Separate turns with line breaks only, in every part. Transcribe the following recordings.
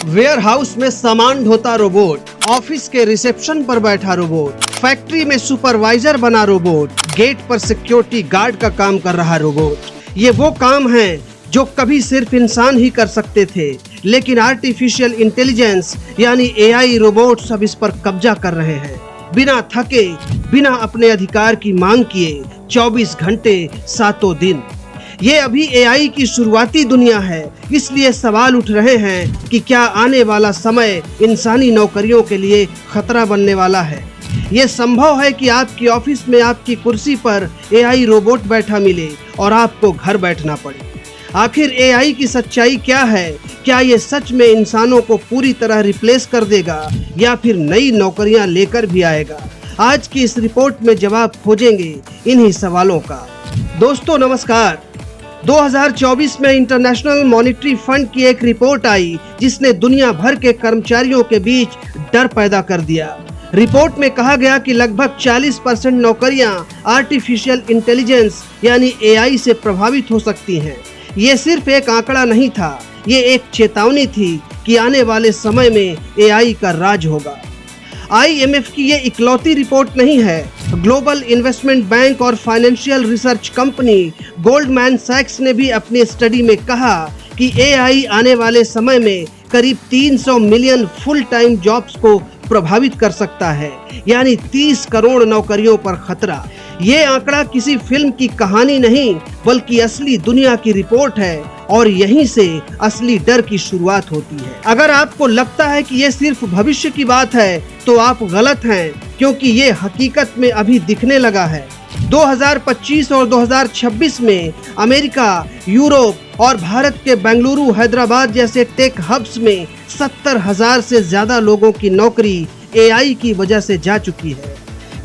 Ware house में सामान ढोता robot, office के रिसेप्शन पर बैठा रोबोट, फैक्ट्री में सुपरवाइजर बना रोबोट, गेट पर सिक्योरिटी गार्ड का काम कर रहा रोबोट। ये वो काम हैं जो कभी सिर्फ इंसान ही कर सकते थे, लेकिन आर्टिफिशियल इंटेलिजेंस यानी एआई रोबोट्स अब इस पर कब्जा कर रहे हैं। बिना थके, बिना अपने अधिकार की मांग किए, 24 घंटे 7 दिन। ये अभी एआई की शुरुआती दुनिया है, इसलिए सवाल उठ रहे हैं कि क्या आने वाला समय इंसानी नौकरियों के लिए खतरा बनने वाला है। ये संभव है कि आपकी ऑफिस में आपकी कुर्सी पर एआई रोबोट बैठा मिले और आपको घर बैठना पड़े। आखिर एआई की सच्चाई क्या है? क्या ये सच में इंसानों को पूरी तरह रिप्लेस कर देगा या फिर नई नौकरियां लेकर भी आएगा? आज की इस रिपोर्ट में जवाब खोजेंगे इन्हीं सवालों का। दोस्तों नमस्कार। 2024 में इंटरनेशनल मॉनेटरी फंड की एक रिपोर्ट आई जिसने दुनिया भर के कर्मचारियों के बीच डर पैदा कर दिया। रिपोर्ट में कहा गया कि लगभग 40% नौकरियां आर्टिफिशियल इंटेलिजेंस यानी एआई से प्रभावित हो सकती हैं। ये सिर्फ एक आंकड़ा नहीं था, ये एक चेतावनी थी कि आने वाले समय में एआई का राज होगा। IMF की ये इकलौती रिपोर्ट नहीं है। ग्लोबल इन्वेस्टमेंट बैंक और फाइनेंशियल रिसर्च कंपनी गोल्डमैन सैक्स ने भी अपनी स्टडी में कहा कि एआई आने वाले समय में करीब 300 मिलियन फुल टाइम जॉब्स को प्रभावित कर सकता है, यानी 30 करोड़ नौकरियों पर खतरा। ये आंकड़ा किसी फिल्म की कहानी नहीं, बल्कि असली दुनिया की रिपोर्ट है और यहीं से असली डर की शुरुआत होती है। अगर आपको लगता है कि ये सिर्फ भविष्य की बात है, तो आप गलत हैं, क्योंकि ये हकीकत में अभी दिखने लगा है। 2025 और 2026 में अमेरिका, यूरोप और भारत के बेंगलुरु, हैदराबाद जैसे टेक हब्स में 70,000 से ज्यादा लोगों की नौकरी एआई की वजह से जा चुकी है।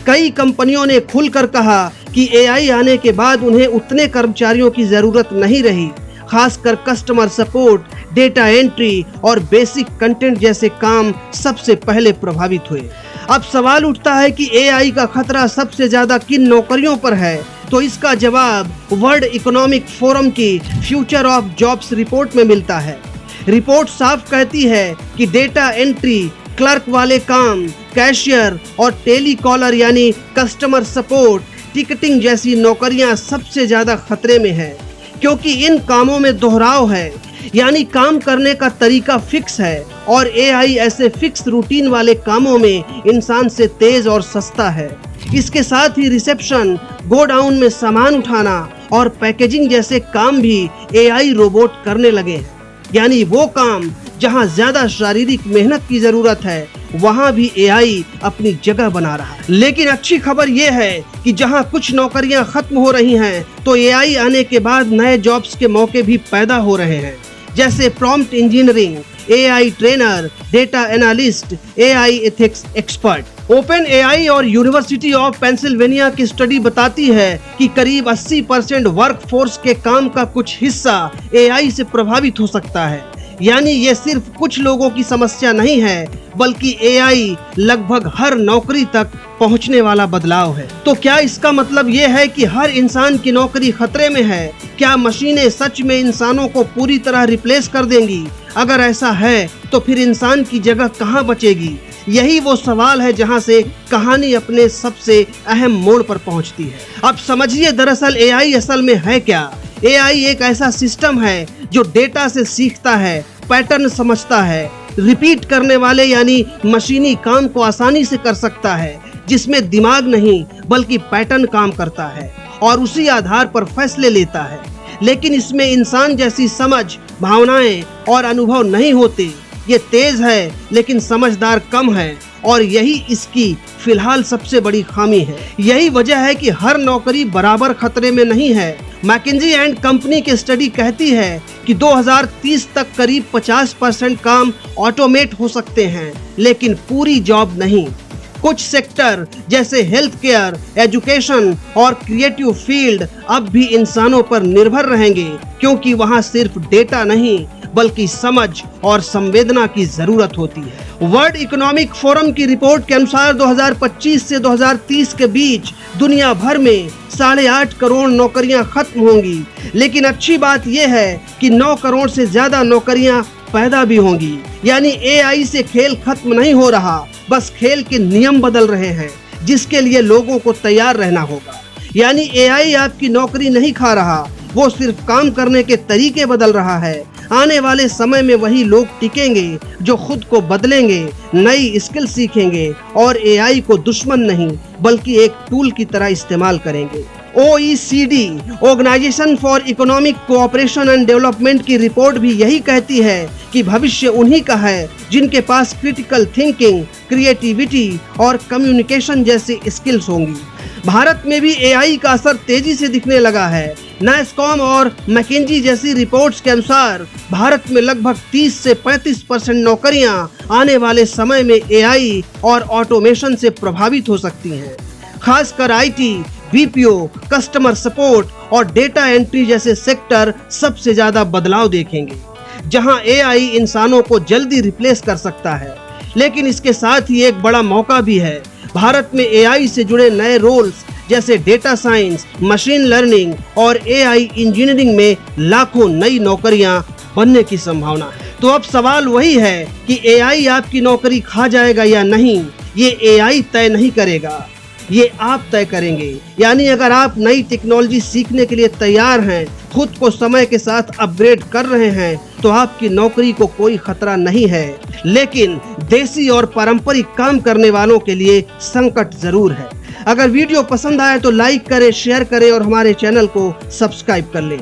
कई कंपनियों ने खुलकर कहा कि एआई आने के बाद उन्हें उतने कर्मचारियों की जरूरत नहीं रही, खासकर कस्टमर सपोर्ट, डेटा एंट्री और बेसिक कंटेंट जैसे काम सबसे पहले प्रभावित हुए। अब सवाल उठता है कि एआई का खतरा सबसे ज्यादा किन नौकरियों पर है? तो इसका जवाब वर्ल्ड इकोनॉमिक फोरम की फ्यूचर ऑफ जॉब्स रिपोर्ट में मिलता है। रिपोर्ट साफ कहती है कि डेटा एंट्री, क्लर्क वाले काम, कैशियर और टेलीकॉलर यानी कस्टमर सपोर्ट, टिकटिंग जैसी नौकरियां सबसे ज्यादा खतरे में है, क्योंकि इन कामों में दोहराव है, यानी काम करने का तरीका फिक्स है और एआई ऐसे फिक्स रूटीन वाले कामों में इंसान से तेज और सस्ता है। इसके साथ ही रिसेप्शन, गोडाउन में सामान उठाना और पैकेजिंग जैसे काम भी एआई रोबोट करने लगे हैं, यानी वो काम जहां ज्यादा शारीरिक मेहनत की जरूरत है, वहां भी एआई अपनी जगह बना रहा है। लेकिन अच्छी खबर यह है कि जहां कुछ नौकरियां खत्म हो रही हैं, तो एआई आने के बाद नए जॉब्स के मौके भी पैदा हो रहे हैं, जैसे prompt engineering, AI trainer, data analyst, AI ethics expert. Open AI और यूनिवर्सिटी ऑफ पेंसिल्वेनिया की स्टडी बताती है कि करीब 80% वर्कफोर्स के काम का कुछ हिस्सा एआई से प्रभावित हो सकता है। यानी ये सिर्फ कुछ लोगों की समस्या नहीं है, बल्कि एआई लगभग हर नौकरी तक पहुंचने वाला बदलाव है। तो क्या इसका मतलब ये है कि हर इंसान की नौकरी खतरे में है? क्या मशीनें सच में इंसानों को पूरी तरह रिप्लेस कर देंगी? अगर ऐसा है, तो फिर इंसान की जगह कहां बचेगी? यही वो सवाल है जहां से कहानी अपने सबसे अहम मोड़ पर पहुंचती है। अब समझिए, दरअसल एआई असल में है क्या? एआई एक ऐसा सिस्टम है जो डेटा से सीखता है, पैटर्न समझता है, रिपीट करने वाले यानी मशीनी काम को आसानी से कर सकता है, जिसमें दिमाग नहीं बल्कि पैटर्न काम करता है और उसी आधार पर फैसले लेता है। लेकिन इसमें इंसान जैसी समझ, भावनाएं और अनुभव नहीं होते। ये तेज है लेकिन समझदार कम है, और यही इसकी फिलहाल सबसे बड़ी खामी है। यही वजह है कि हर नौकरी बराबर खतरे में नहीं है। मैकिन्जी एंड कंपनी की स्टडी कहती है कि 2030 तक करीब 50% काम ऑटोमेट हो सकते हैं, लेकिन पूरी जॉब नहीं। कुछ सेक्टर जैसे हेल्थ केयर, एजुकेशन और क्रिएटिव फील्ड अब भी इंसानों पर निर्भर रहेंगे, क्योंकि वहां सिर्फ डेटा नहीं बल्कि समझ और संवेदना की जरूरत होती है। वर्ल्ड इकोनॉमिक फोरम की रिपोर्ट के अनुसार 2025 से 2030 के बीच दुनिया भर में 8.5 करोड़ नौकरियां खत्म होंगी। लेकिन अच्छी बात यह है कि 9 करोड़ से ज्यादा नौकरियां पैदा भी होंगी। यानी एआई से खेल खत्म नहीं हो रहा, बस खेल के नियम बदल रहे हैं, जिसके लिए लोगों को तैयार रहना होगा। यानी एआई आपकी नौकरी नहीं खा रहा, वो सिर्फ काम करने के तरीके बदल रहा है। आने वाले समय में वही लोग टिकेंगे जो खुद को बदलेंगे, नई स्किल सीखेंगे और एआई को दुश्मन नहीं बल्कि एक टूल की तरह इस्तेमाल करेंगे। OECD, organisation for economic cooperation and development की रिपोर्ट भी यही कहती है कि भविष्य उन्हीं का है जिनके पास क्रिटिकल थिंकिंग, क्रिएटिविटी और कम्युनिकेशन जैसी स्किल्स होंगी। भारत में भी एआई का असर तेजी से दिखने लगा है। नैस्कॉम और मैकिंजी जैसी रिपोर्ट्स के अनुसार भारत में लगभग 30 से 35% नौकरियां आने वाले समय में एआई और ऑटोमेशन से प्रभावित हो सकती हैं। खासकर आईटी, बीपीओ, कस्टमर सपोर्ट और डेटा एंट्री जैसे सेक्टर सबसे ज्यादा बदलाव देखेंगे, जहां एआई इंसानों को जल्दी रिप्लेस कर सकता है। लेकिन इसके साथ ही एक बड़ा मौका भी है। भारत में एआई से जुड़े नए रोल्स जैसे डेटा साइंस, मशीन लर्निंग और एआई इंजीनियरिंग में लाखों नई नौकरियां बनने की संभावना है। तो अब सवाल वही है कि एआई आपकी नौकरी खा जाएगा या नहीं, ये एआई तय नहीं करेगा, ये आप तय करेंगे। यानी अगर आप नई टेक्नोलॉजी सीखने के लिए तैयार हैं, खुद को समय के साथ अपग्रेड कर रहे हैं, तो आपकी नौकरी को कोई खतरा नहीं है। लेकिन देसी और पारंपरिक काम करने वालों के लिए संकट जरूर है। अगर वीडियो पसंद आए तो लाइक करें, शेयर करें और हमारे चैनल को सब्सक्राइब कर लें।